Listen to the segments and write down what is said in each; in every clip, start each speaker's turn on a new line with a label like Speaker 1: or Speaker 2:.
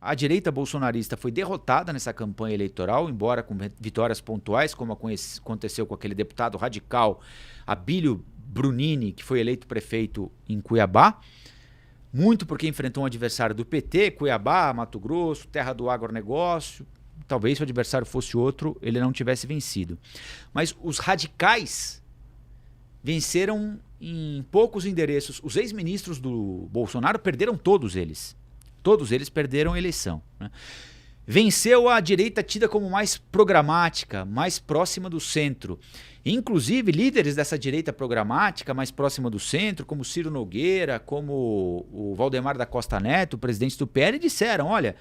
Speaker 1: A direita bolsonarista foi derrotada nessa campanha eleitoral, embora com vitórias pontuais, como aconteceu com aquele deputado radical Abílio Brunini, que foi eleito prefeito em Cuiabá, muito porque enfrentou um adversário do PT, Cuiabá, Mato Grosso, terra do agronegócio. Talvez se o adversário fosse outro, ele não tivesse vencido. Mas os radicais venceram em poucos endereços. Os ex-ministros do Bolsonaro perderam todos eles. Todos eles perderam a eleição, né? Venceu a direita tida como mais programática, mais próxima do centro. Inclusive, líderes dessa direita programática, mais próxima do centro, como Ciro Nogueira, como o Valdemar da Costa Neto, presidente do PL, disseram, olha,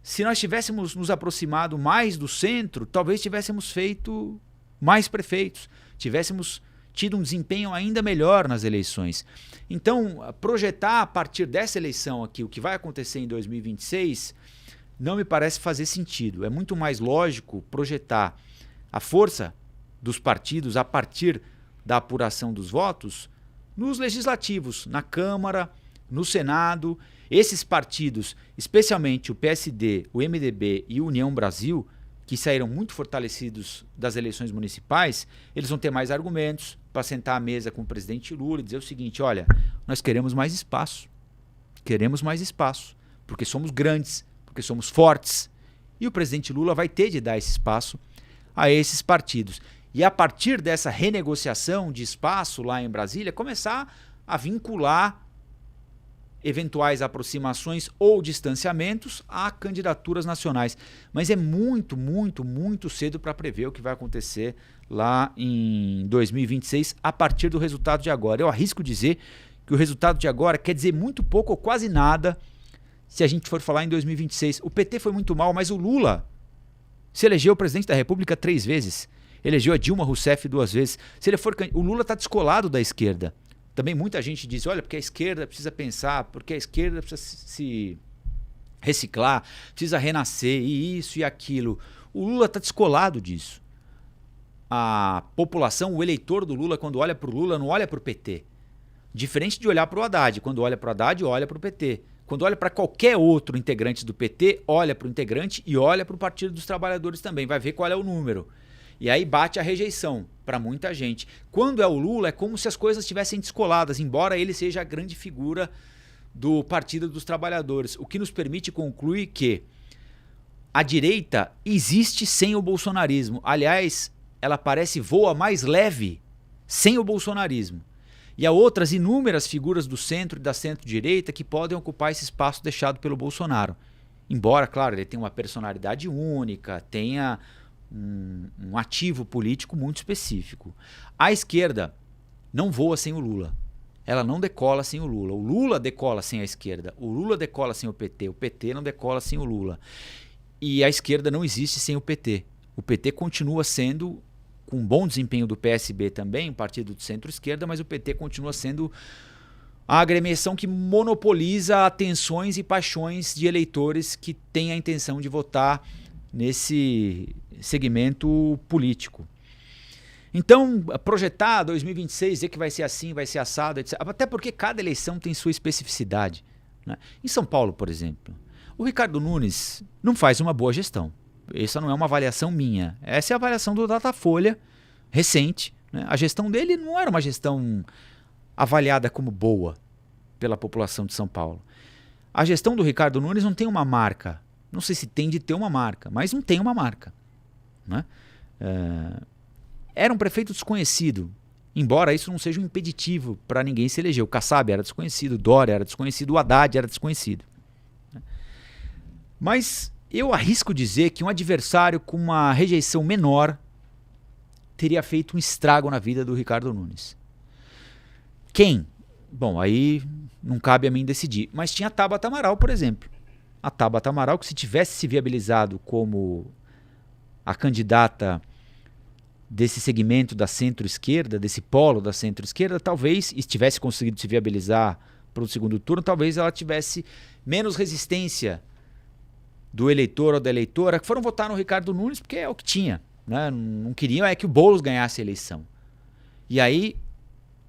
Speaker 1: se nós tivéssemos nos aproximado mais do centro, talvez tivéssemos feito mais prefeitos, tivéssemos tido um desempenho ainda melhor nas eleições. Então, projetar a partir dessa eleição aqui o que vai acontecer em 2026 não me parece fazer sentido. É muito mais lógico projetar a força dos partidos a partir da apuração dos votos nos legislativos, na Câmara, no Senado. Esses partidos, especialmente o PSD, o MDB e o União Brasil, que saíram muito fortalecidos das eleições municipais, eles vão ter mais argumentos para sentar à mesa com o presidente Lula e dizer o seguinte, olha, nós queremos mais espaço, porque somos grandes, porque somos fortes, e o presidente Lula vai ter de dar esse espaço a esses partidos. E a partir dessa renegociação de espaço lá em Brasília, começar a vincular eventuais aproximações ou distanciamentos a candidaturas nacionais. Mas é muito, muito, muito cedo para prever o que vai acontecer lá em 2026 a partir do resultado de agora. Eu arrisco dizer que o resultado de agora quer dizer muito pouco ou quase nada se a gente for falar em 2026. O PT foi muito mal, mas o Lula se elegeu presidente da República 3 vezes. Elegeu a Dilma Rousseff 2 vezes. Se ele for, o Lula está descolado da esquerda. Também muita gente diz, olha, porque a esquerda precisa pensar, porque a esquerda precisa se reciclar, precisa renascer, e isso e aquilo. O Lula está descolado disso. A população, o eleitor do Lula, quando olha para o Lula, não olha para o PT. Diferente de olhar para o Haddad. Quando olha para o Haddad, olha para o PT. Quando olha para qualquer outro integrante do PT, olha para o integrante e olha para o Partido dos Trabalhadores também. Vai ver qual é o número. E aí bate a rejeição para muita gente. Quando é o Lula, é como se as coisas estivessem descoladas, embora ele seja a grande figura do Partido dos Trabalhadores. O que nos permite concluir que a direita existe sem o bolsonarismo. Aliás, ela voa mais leve sem o bolsonarismo. E há outras inúmeras figuras do centro e da centro-direita que podem ocupar esse espaço deixado pelo Bolsonaro. Embora, claro, ele tenha uma personalidade única, tenha um ativo político muito específico. A esquerda não voa sem o Lula. Ela não decola sem o Lula. O Lula decola sem a esquerda. O Lula decola sem o PT. O PT não decola sem o Lula. E a esquerda não existe sem o PT. O PT continua sendo, com um bom desempenho do PSB também, um partido de centro-esquerda, mas o PT continua sendo a agremiação que monopoliza atenções e paixões de eleitores que têm a intenção de votar nesse segmento político. Então, projetar 2026, dizer que vai ser assim, vai ser assado, etc. Até porque cada eleição tem sua especificidade, né? Em São Paulo, por exemplo, o Ricardo Nunes não faz uma boa gestão. Essa não é uma avaliação minha. Essa é a avaliação do Datafolha recente, né? A gestão dele não era uma gestão avaliada como boa pela população de São Paulo. A gestão do Ricardo Nunes não tem uma marca. Não sei se tem de ter uma marca, mas não tem uma marca, né? Era um prefeito desconhecido, embora isso não seja um impeditivo para ninguém se eleger. O Kassab era desconhecido, o Dória era desconhecido, o Haddad era desconhecido, né? Mas eu arrisco dizer que um adversário com uma rejeição menor teria feito um estrago na vida do Ricardo Nunes. Quem? Bom, aí não cabe a mim decidir. Mas tinha a Tabata Amaral, por exemplo. A Tabata Amaral, que se tivesse se viabilizado como a candidata desse segmento da centro-esquerda, desse polo da centro-esquerda, talvez, e tivesse conseguido se viabilizar para o segundo turno, talvez ela tivesse menos resistência do eleitor ou da eleitora, que foram votar no Ricardo Nunes porque é o que tinha, né? Não queriam que o Boulos ganhasse a eleição. E aí,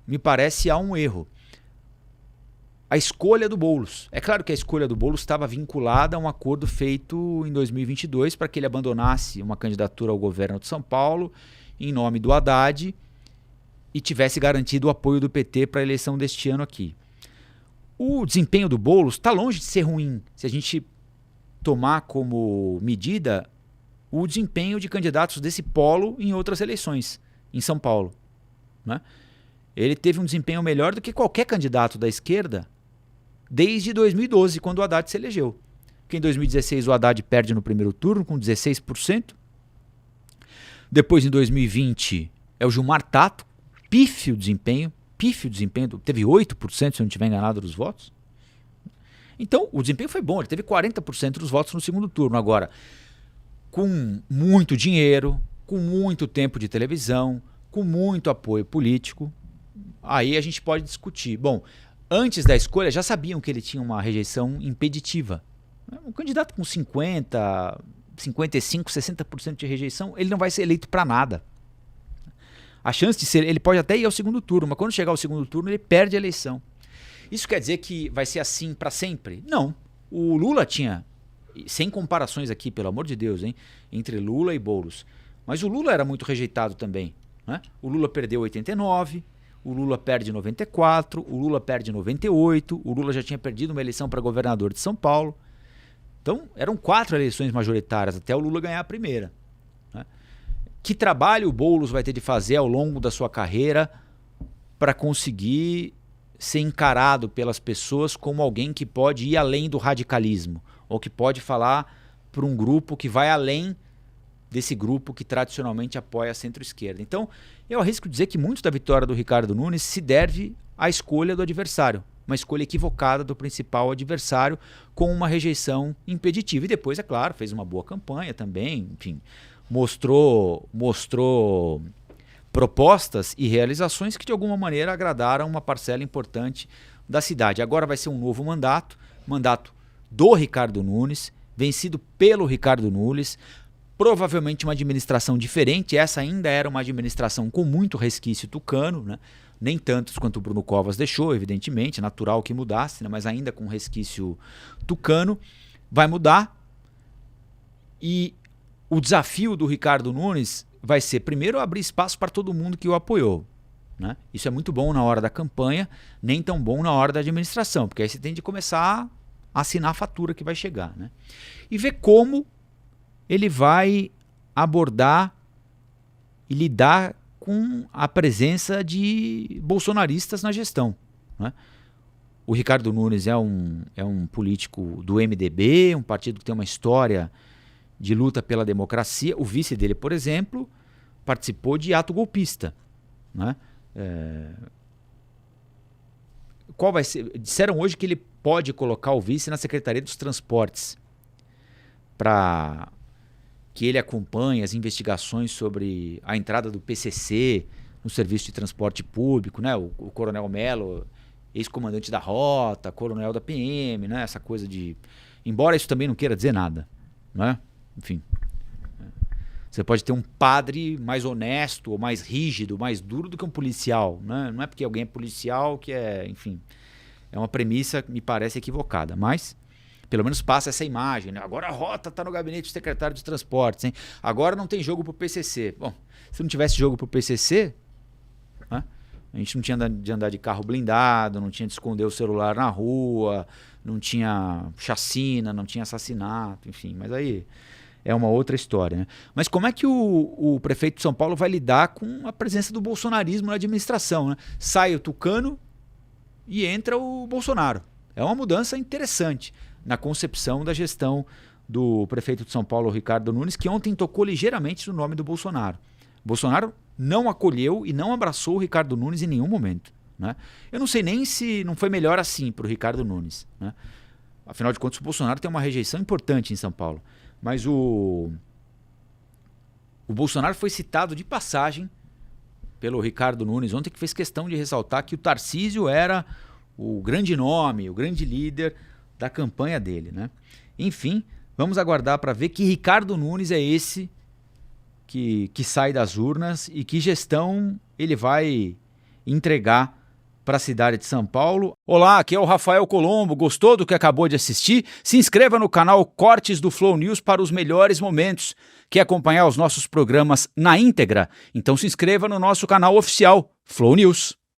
Speaker 1: me parece, há um erro. a escolha do Boulos. É claro que a escolha do Boulos estava vinculada a um acordo feito em 2022 para que ele abandonasse uma candidatura ao governo de São Paulo em nome do Haddad e tivesse garantido o apoio do PT para a eleição deste ano aqui. O desempenho do Boulos está longe de ser ruim se a gente tomar como medida o desempenho de candidatos desse polo em outras eleições, em São Paulo, né? Ele teve um desempenho melhor do que qualquer candidato da esquerda desde 2012, quando o Haddad se elegeu. Porque em 2016 o Haddad perde no primeiro turno com 16%. Depois, em 2020, é o Gilmar Tato, pífio desempenho, teve 8%, se eu não estiver enganado, dos votos. Então, o desempenho foi bom, ele teve 40% dos votos no segundo turno. Agora, com muito dinheiro, com muito tempo de televisão, com muito apoio político, aí a gente pode discutir. Bom, antes da escolha já sabiam que ele tinha uma rejeição impeditiva. Um candidato com 50, 55, 60% de rejeição, ele não vai ser eleito para nada. A chance de ser, ele pode até ir ao segundo turno, mas quando chegar ao segundo turno ele perde a eleição. Isso quer dizer que vai ser assim para sempre? Não. O Lula tinha, sem comparações aqui, pelo amor de Deus, hein, entre Lula e Boulos, mas o Lula era muito rejeitado também, né? O Lula perdeu 89, o Lula perde 94, o Lula perde 98, o Lula já tinha perdido uma eleição para governador de São Paulo. Então, eram 4 eleições majoritárias até o Lula ganhar a primeira, né? Que trabalho o Boulos vai ter de fazer ao longo da sua carreira para conseguir ser encarado pelas pessoas como alguém que pode ir além do radicalismo, ou que pode falar para um grupo que vai além desse grupo que tradicionalmente apoia a centro-esquerda. Então, eu arrisco dizer que muito da vitória do Ricardo Nunes se deve à escolha do adversário, uma escolha equivocada do principal adversário com uma rejeição impeditiva. E depois, é claro, fez uma boa campanha também, enfim, mostrou propostas e realizações que de alguma maneira agradaram uma parcela importante da cidade. Agora vai ser um novo mandato do Ricardo Nunes, vencido pelo Ricardo Nunes, provavelmente uma administração diferente. Essa ainda era uma administração com muito resquício tucano, né? Nem tantos quanto o Bruno Covas deixou, evidentemente, natural que mudasse, né? Mas ainda com resquício tucano. Vai mudar e o desafio do Ricardo Nunes vai ser, primeiro, abrir espaço para todo mundo que o apoiou, né? Isso é muito bom na hora da campanha, nem tão bom na hora da administração, porque aí você tem de começar a assinar a fatura que vai chegar, né? E ver como ele vai abordar e lidar com a presença de bolsonaristas na gestão, né? O Ricardo Nunes é um político do MDB, um partido que tem uma história de luta pela democracia. O vice dele, por exemplo, participou de ato golpista, né? Qual vai ser? Disseram hoje que ele pode colocar o vice na Secretaria dos Transportes para que ele acompanhe as investigações sobre a entrada do PCC no serviço de transporte público, né? O Coronel Melo, ex-comandante da Rota, coronel da PM, né? Essa coisa de... Embora isso também não queira dizer nada, né? Enfim, você pode ter um padre mais honesto, ou mais rígido, mais duro do que um policial, né? Não é porque alguém é policial que é, enfim, é uma premissa que me parece equivocada, mas pelo menos passa essa imagem, né? Agora a Rota está no gabinete do secretário de transportes, hein? Agora não tem jogo pro PCC. Bom, se não tivesse jogo pro PCC, né? A gente não tinha de andar de carro blindado, não tinha de esconder o celular na rua, não tinha chacina, não tinha assassinato, enfim, mas aí é uma outra história, né? Mas como é que o prefeito de São Paulo vai lidar com a presença do bolsonarismo na administração, né? Sai o tucano e entra o Bolsonaro. É uma mudança interessante na concepção da gestão do prefeito de São Paulo, Ricardo Nunes, que ontem tocou ligeiramente no nome do Bolsonaro. Bolsonaro não acolheu e não abraçou o Ricardo Nunes em nenhum momento, né? Eu não sei nem se não foi melhor assim para o Ricardo Nunes, né? Afinal de contas, o Bolsonaro tem uma rejeição importante em São Paulo. Mas o Bolsonaro foi citado de passagem pelo Ricardo Nunes ontem, que fez questão de ressaltar que o Tarcísio era o grande nome, o grande líder da campanha dele, né? Enfim, vamos aguardar para ver que Ricardo Nunes é esse que sai das urnas e que gestão ele vai entregar para a cidade de São Paulo. Olá, aqui é o Rafael Colombo. Gostou do que acabou de assistir? Se inscreva no canal Cortes do Flow News para os melhores momentos. Quer acompanhar os nossos programas na íntegra? Então se inscreva no nosso canal oficial, Flow News.